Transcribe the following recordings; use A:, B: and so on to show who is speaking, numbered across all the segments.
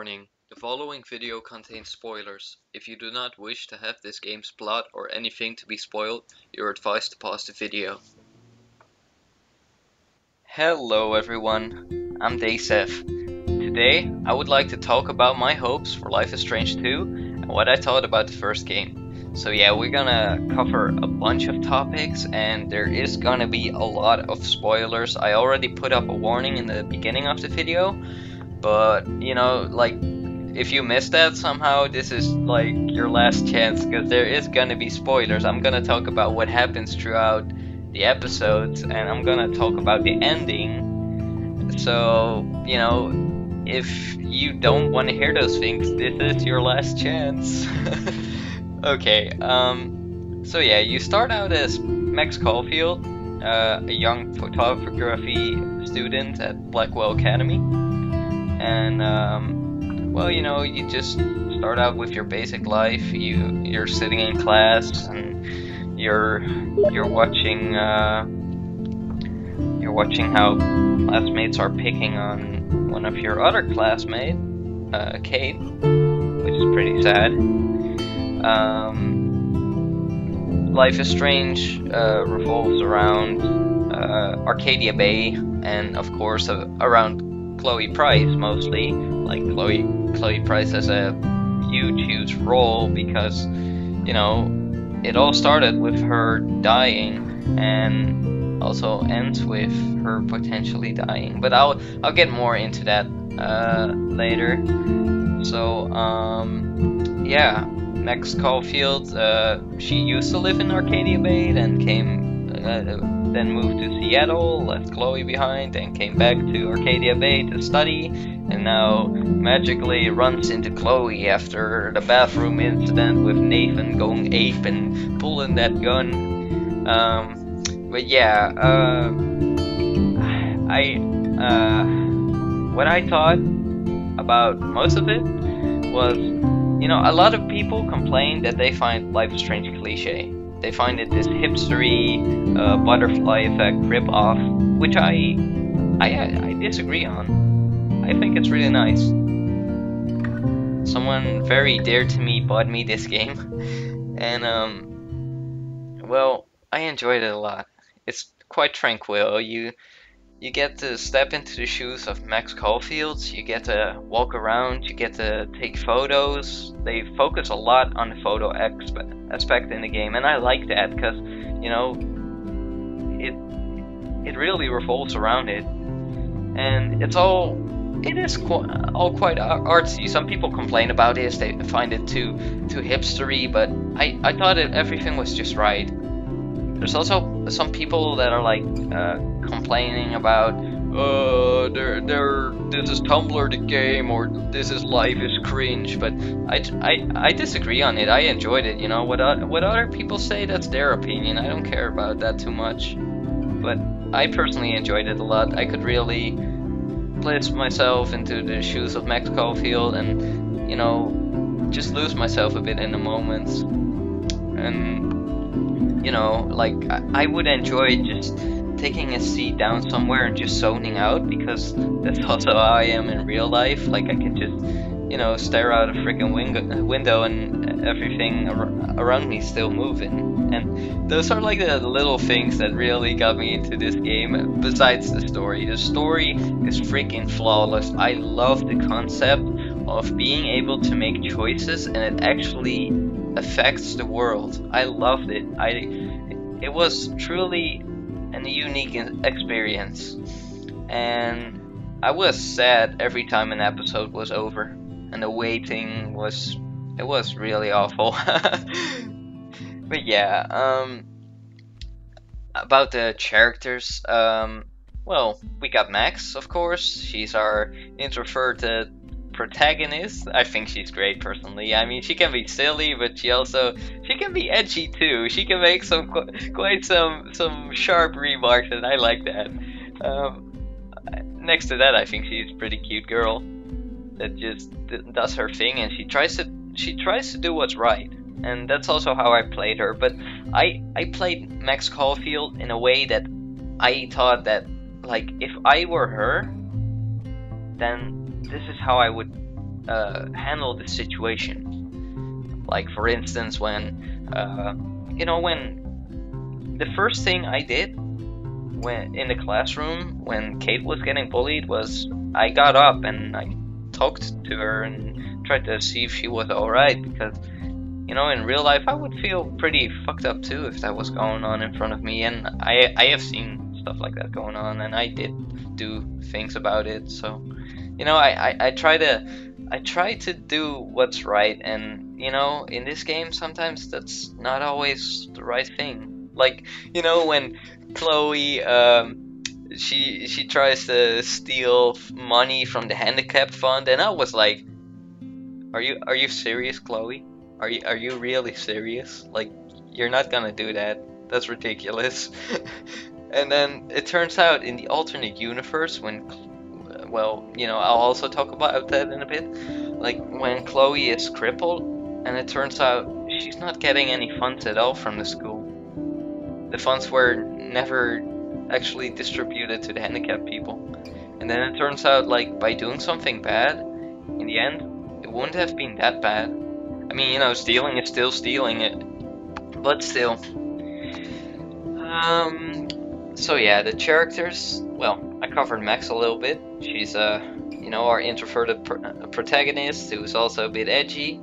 A: Warning: the following video contains spoilers. If you do not wish to have this game's plot or anything to be spoiled, you are advised to pause the video. Hello everyone, I'm Daysef. Today, I would like to talk about my hopes for Life is Strange 2 and what I thought about the first game. So yeah, we're gonna cover a bunch of topics and there is gonna be a lot of spoilers. I already put up a warning in the beginning of the video, but you know, like, if you missed that somehow, this is like your last chance, because there is gonna be spoilers. I'm gonna talk about what happens throughout the episodes, and I'm gonna talk about the ending. So, you know, if you don't want to hear those things, this is your last chance. Okay, so yeah, you start out as Max Caulfield, a young photography student at Blackwell Academy. And well, you know, you just start out with your basic life. You're sitting in class and you're watching how classmates are picking on one of your other classmates, Kate, which is pretty sad. Life is Strange revolves around Arcadia Bay and of course around Chloe Price mostly. Like Chloe Price has a huge role because, you know, it all started with her dying and also ends with her potentially dying. But I'll get more into that later. So yeah, Max Caulfield, she used to live in Arcadia Bay, then moved to Seattle, left Chloe behind, and came back to Arcadia Bay to study, and now magically runs into Chloe after the bathroom incident with Nathan going ape and pulling that gun. But yeah, what I thought about most of it was, you know, a lot of people complain that they find Life is Strange cliche. They find it this hipstery, butterfly effect rip-off, which I disagree on. I think it's really nice. Someone very dear to me bought me this game, and well, I enjoyed it a lot. It's quite tranquil. You get to step into the shoes of Max Caulfield, you get to walk around, you get to take photos. They focus a lot on the photo aspect in the game, and I like that because, you know, it really revolves around it. And it is all quite artsy. Some people complain about this, they find it too hipstery, but I thought everything was just right. There's also some people that are like complaining about this is Tumblr the game, or this is Life is cringe, but I disagree on it. I enjoyed it, you know. What other people say, that's their opinion. I don't care about that too much, but I personally enjoyed it a lot. I could really place myself into the shoes of Max Caulfield and, you know, just lose myself a bit in the moments. And, you know, like, I would enjoy just taking a seat down somewhere and just zoning out, because that's also how I am in real life. Like, I can just, you know, stare out a freaking window and everything around me still moving. And those are like the little things that really got me into this game, besides the story. The story is freaking flawless. I love the concept of being able to make choices and it actually affects the world. I loved it. It was truly a unique experience, and I was sad every time an episode was over, and the waiting was really awful. But yeah, about the characters, well, we got Max, of course. She's our introverted protagonist. I think she's great personally. I mean, she can be silly, but she can be edgy too. She can make quite some sharp remarks, and I like that. Next to that, I think she's a pretty cute girl that just does her thing, and she tries to do what's right. And that's also how I played her. But I played Max Caulfield in a way that I thought that, like, if I were her, then this is how I would handle the situation. Like, for instance, when the first thing I did when in the classroom when Kate was getting bullied was I got up and I talked to her and tried to see if she was alright, because in real life I would feel pretty fucked up too if that was going on in front of me, and I have seen stuff like that going on, and I did do things about it. So I try to do what's right, and in this game sometimes that's not always the right thing. Like when Chloe she tries to steal money from the handicap fund, and I was like, are you serious, Chloe? Are you really serious? Like, you're not gonna do that. That's ridiculous. And then it turns out in the alternate universe when I'll also talk about that in a bit. Like when Chloe is crippled, and it turns out she's not getting any funds at all from the school. The funds were never actually distributed to the handicapped people. And then it turns out, like, by doing something bad, in the end, it wouldn't have been that bad. I mean, stealing is still stealing it, but still. So yeah, the characters. Well, I covered Max a little bit. She's our introverted protagonist who's also a bit edgy,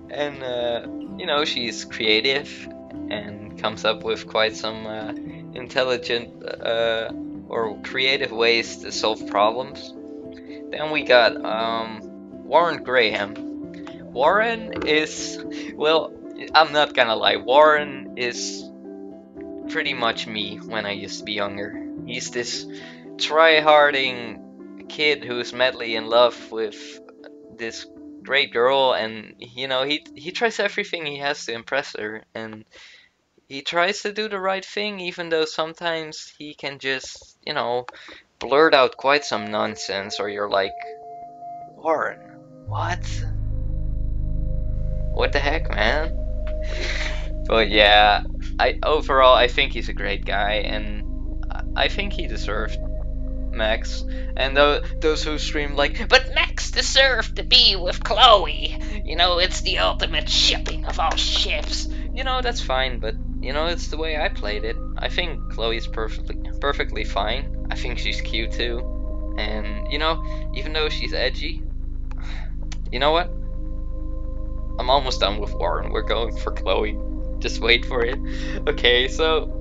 A: and she's creative and comes up with quite some intelligent or creative ways to solve problems. Then we got Warren Graham. Warren is, well, I'm not gonna lie, Warren is pretty much me when I used to be younger. He's this try-harding kid who's madly in love with this great girl, and he tries everything he has to impress her, and he tries to do the right thing, even though sometimes he can just blurt out quite some nonsense, or you're like, Warren, what the heck, man? But yeah, overall I think he's a great guy, and I think he deserved Max. And those who stream like, but Max deserved to be with Chloe. It's the ultimate shipping of all ships. That's fine, but it's the way I played it. I think Chloe's perfectly fine. I think she's cute too, and even though she's edgy, you know what? I'm almost done with Warren. We're going for Chloe. Just wait for it. Okay, so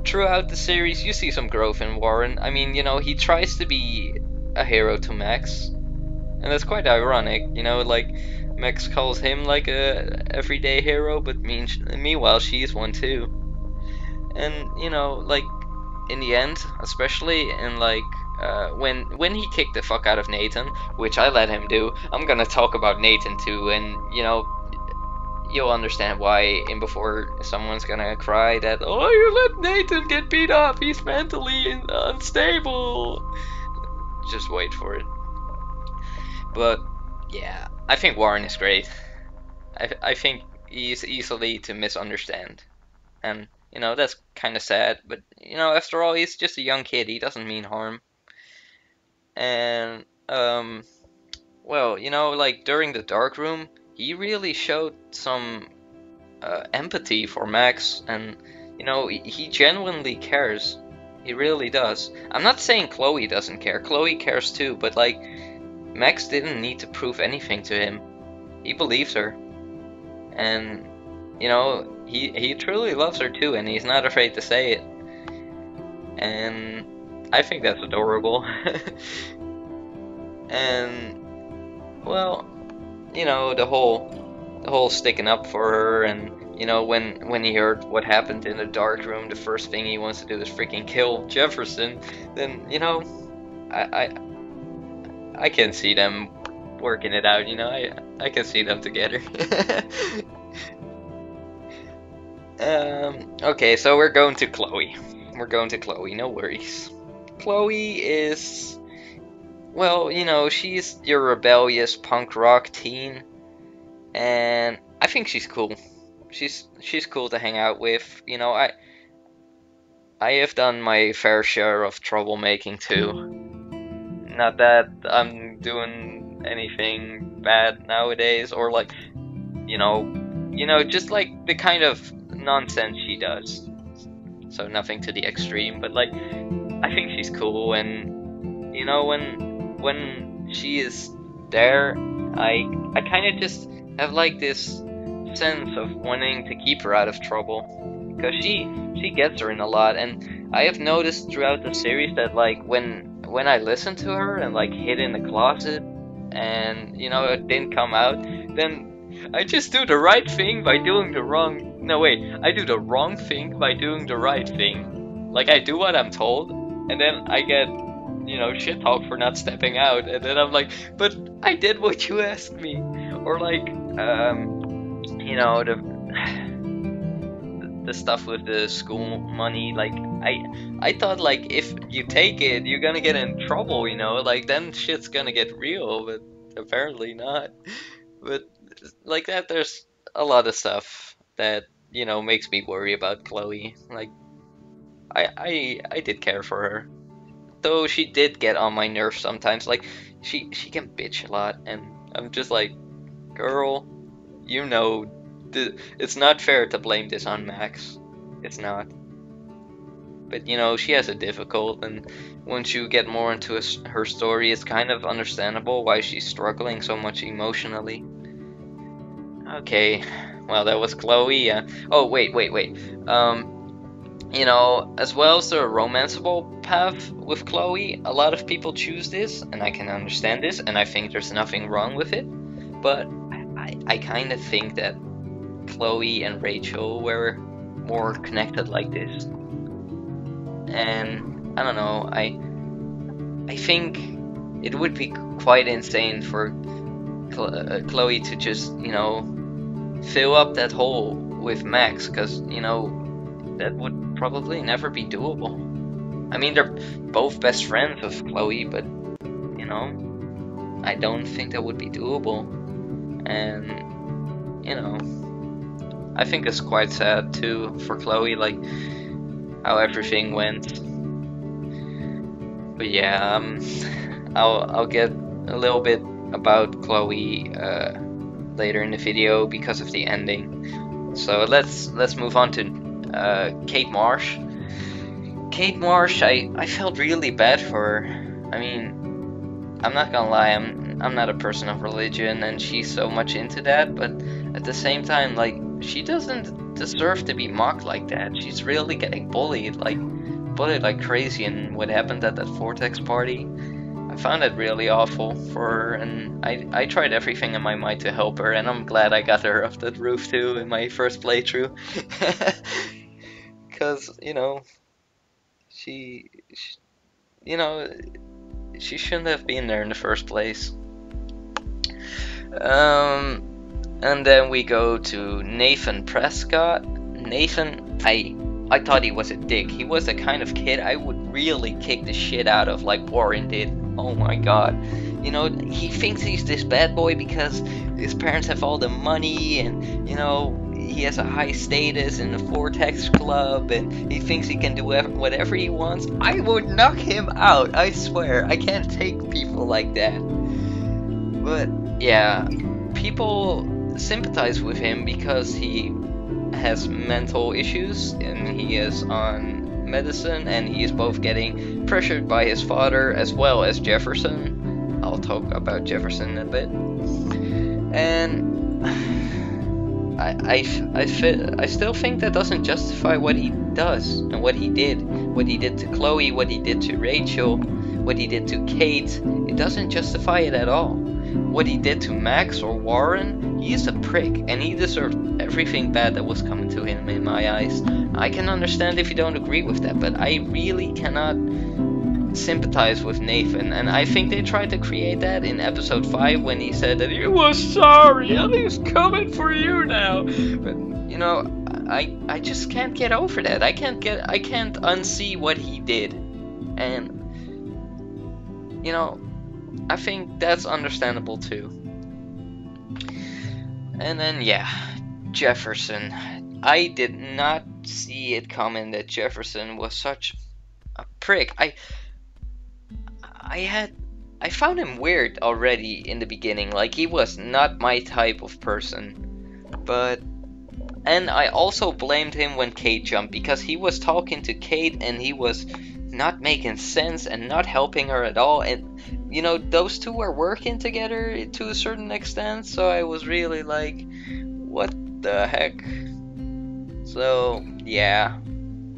A: throughout the series, you see some growth in Warren. I mean, he tries to be a hero to Max, and that's quite ironic. Like Max calls him like a everyday hero, but meanwhile she's one too. And like in the end, especially in like when he kicked the fuck out of Nathan, which I let him do. I'm gonna talk about Nathan too, and you'll understand why in before someone's gonna cry that, oh, you let Nathan get beat up, he's mentally unstable. Just wait for it. But yeah, I think Warren is great. I think he's easily to misunderstand, and that's kind of sad, but after all, he's just a young kid, he doesn't mean harm. And well, like during the dark room, he really showed some empathy for Max, and he genuinely cares. He really does. I'm not saying Chloe doesn't care. Chloe cares too, but like Max didn't need to prove anything to him. He believes her, and he truly loves her too, and he's not afraid to say it. And I think that's adorable. And well, the whole sticking up for her, and when he heard what happened in the dark room, the first thing he wants to do is freaking kill Jefferson. Then I can see them working it out. I can see them together. Okay, so we're going to Chloe. No worries. Chloe is, well, she's your rebellious punk rock teen, and I think she's cool. She's cool to hang out with. I have done my fair share of troublemaking too. Not that I'm doing anything bad nowadays, or like, just like the kind of nonsense she does. So nothing to the extreme, but like, I think she's cool, and when she is there, I kind of just have like this sense of wanting to keep her out of trouble, because she gets her in a lot, and I have noticed throughout the series that like when I listen to her and like hid in the closet and it didn't come out, then I just do the right thing by doing the wrong. No wait, I do the wrong thing by doing the right thing. Like I do what I'm told, and then I get shit talk for not stepping out, and then I'm like, but I did what you asked me. Or like the stuff with the school money, like I thought like if you take it you're gonna get in trouble, like then shit's gonna get real, but apparently not. But like that, there's a lot of stuff that makes me worry about Chloe. Like I did care for her, though she did get on my nerves sometimes. Like she can bitch a lot, and I'm just like, girl, it's not fair to blame this on Max. It's not. But she has it difficult, and once you get more into her story, it's kind of understandable why she's struggling so much emotionally. Okay, well, that was Chloe. Oh wait. As well as the romanceable path with Chloe, a lot of people choose this, and I can understand this, and I think there's nothing wrong with it. But I kind of think that Chloe and Rachel were more connected like this. And I don't know, I think it would be quite insane for Chloe to just, fill up that hole with Max, because, that would probably never be doable. I mean, they're both best friends of Chloe, but, I don't think that would be doable. And, I think it's quite sad too for Chloe, like how everything went. But yeah, I'll get a little bit about Chloe later in the video because of the ending. So let's move on to Kate Marsh. Kate Marsh, I felt really bad for her. I mean, I'm not gonna lie, I'm not a person of religion, and she's so much into that, but at the same time, like, she doesn't deserve to be mocked like that. She's really getting bullied like crazy, and what happened at that Vortex party, I found it really awful for her, and I tried everything in my might to help her, and I'm glad I got her off that roof too in my first playthrough. Because, she shouldn't have been there in the first place. And then we go to Nathan Prescott. Nathan, I thought he was a dick. He was the kind of kid I would really kick the shit out of, like Warren did. Oh my god. He thinks he's this bad boy because his parents have all the money, and, he has a high status in the Vortex Club, and he thinks he can do whatever he wants. I would knock him out, I swear. I can't take people like that. But, yeah, people sympathize with him because he has mental issues, and he is on medicine, and he is both getting pressured by his father as well as Jefferson. I'll talk about Jefferson in a bit. And I still think that doesn't justify what he does and what he did to Chloe, what he did to Rachel, what he did to Kate. It doesn't justify it at all. What he did to Max or Warren, he is a prick, and he deserved everything bad that was coming to him in my eyes. I can understand if you don't agree with that, but I really cannot sympathize with Nathan, and I think they tried to create that in episode 5 when he said that he was sorry and he's coming for you now. But I just can't get over that. I can't unsee what he did, and I think that's understandable too. And then yeah, Jefferson. I did not see it coming that Jefferson was such a prick. I had I found him weird already in the beginning. Like, he was not my type of person. And I also blamed him when Kate jumped, because he was talking to Kate and he was not making sense and not helping her at all. And you know, those two were working together to a certain extent, so I was really like, what the heck? So yeah,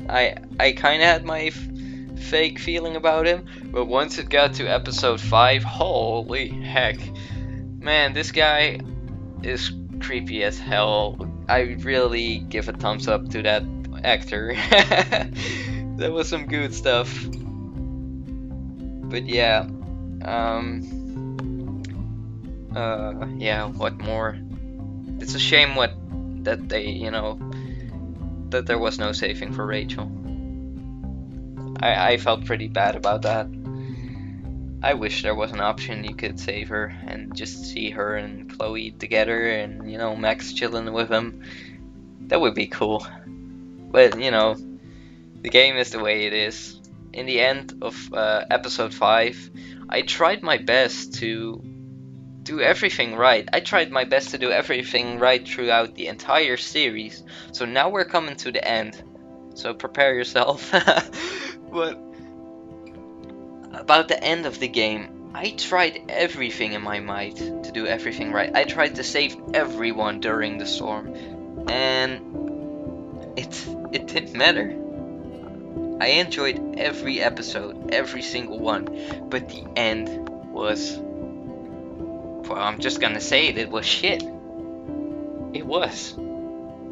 A: I kind of had my fake feeling about him, but once it got to episode 5, holy heck, man, this guy is creepy as hell. I really give a thumbs up to that actor. That was some good stuff. But yeah, yeah, what more? It's a shame that they, you know, that there was no saving for Rachel. I felt pretty bad about that. I wish there was an option you could save her and just see her and Chloe together, and you know, Max chilling with him. That would be cool. But you know, the game is the way it is. In the end of episode 5, I tried my best to do everything right. I tried my best to do everything right throughout the entire series. So now we're coming to the end. So prepare yourself. But about the end of the game, I tried everything in my might to do everything right. I tried to save everyone during the storm, and it didn't matter. I enjoyed every episode, every single one, but the end was, well, I'm just gonna say it, it was shit. It was.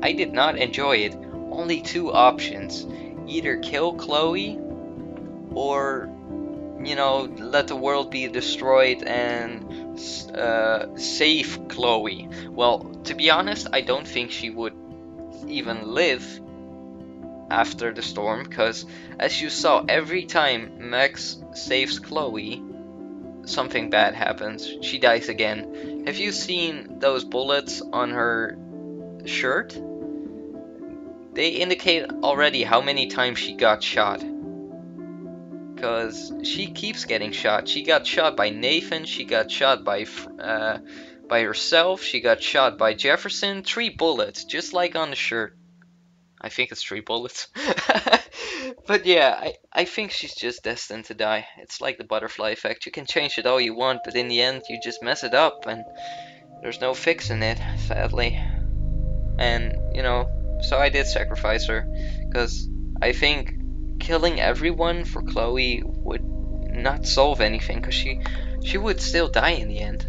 A: I did not enjoy it. Only two options: either kill Chloe, or you know, let the world be destroyed and save Chloe. Well, to be honest, I don't think she would even live after the storm, because as you saw, every time Max saves Chloe, something bad happens. She dies again. Have you seen those bullets on her shirt? They indicate already how many times she got shot. Because she keeps getting shot. She got shot by Nathan, she got shot by herself, she got shot by Jefferson. 3 bullets, just like on the shirt. I think it's 3 bullets. But yeah, I think she's just destined to die. It's like the butterfly effect. You can change it all you want, but in the end you just mess it up and there's no fixing it, sadly. And, you know, so I did sacrifice her, because I think killing everyone for Chloe would not solve anything, because she would still die in the end.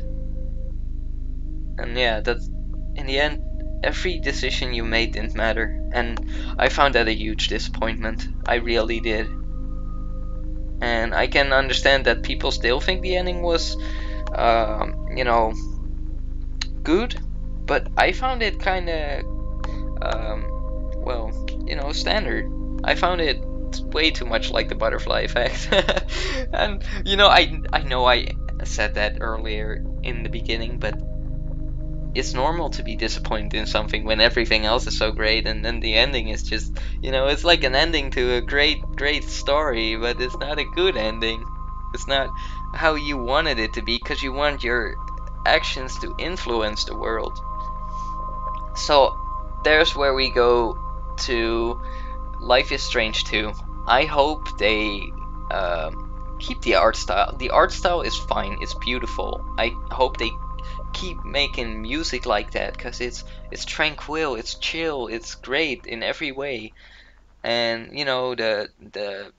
A: And yeah, that's, in the end, every decision you made didn't matter, and I found that a huge disappointment. I really did. And I can understand that people still think the ending was, you know, good, but I found it kind of, well, you know, standard. I found it way too much like the butterfly effect. And you know, I know I said that earlier in the beginning, but it's normal to be disappointed in something when everything else is so great, and then the ending is just, you know, it's like an ending to a great story, but it's not a good ending. It's not how you wanted it to be, because you want your actions to influence the world. So there's where we go to Life is Strange 2. I hope they keep the art style. The art style is fine, it's beautiful. I hope they keep making music like that, because it's tranquil, it's chill, it's great in every way. And you know, the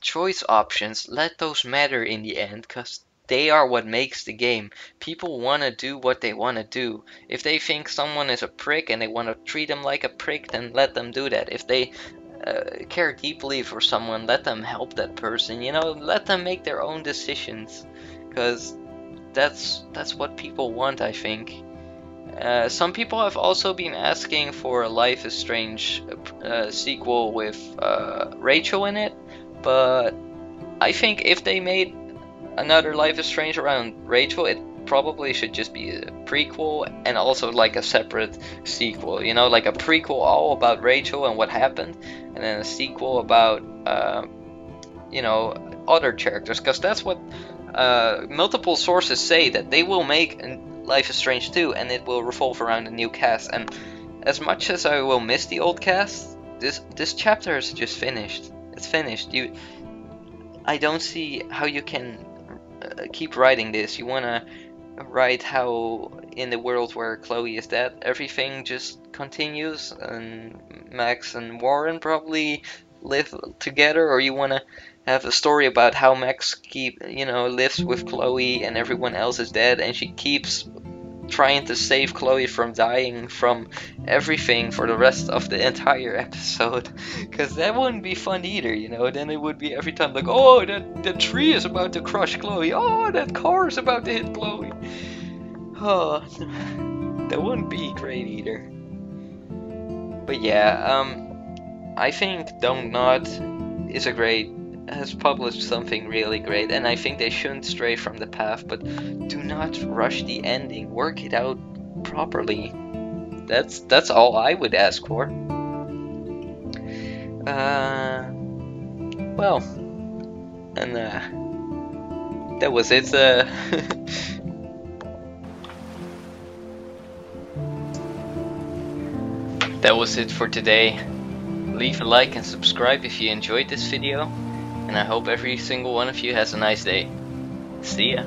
A: choice options, let those matter in the end, because they are what makes the game. People want to do what they want to do. If they think someone is a prick and they want to treat them like a prick, then let them do that. If they care deeply for someone, let them help that person. You know, let them make their own decisions, because that's what people want, I think. Some people have also been asking for a Life is Strange sequel with Rachel in it, but I think if they made another Life is Strange around Rachel, it probably should just be a prequel and also like a separate sequel, you know, like a prequel all about Rachel and what happened, and then a sequel about you know, other characters, because that's what multiple sources say, that they will make Life is Strange 2 and it will revolve around a new cast. And as much as I will miss the old cast, this chapter is just finished. It's finished. I don't see how you can keep writing this. You wanna write how in the world where Chloe is dead, everything just continues and Max and Warren probably live together, or you wanna have a story about how Max lives with Chloe and everyone else is dead and she keeps trying to save Chloe from dying from everything for the rest of the entire episode, because that wouldn't be fun either, you know. Then it would be every time like, oh, that tree is about to crush Chloe, oh, that car is about to hit Chloe. Oh, that wouldn't be great either. But yeah, I think Don't Nod has published something really great, and I think they shouldn't stray from the path, but do not rush the ending. Work it out properly. That's all I would ask for. Well, and that was it. That was it for today. Leave a like and subscribe if you enjoyed this video, and I hope every single one of you has a nice day. See ya.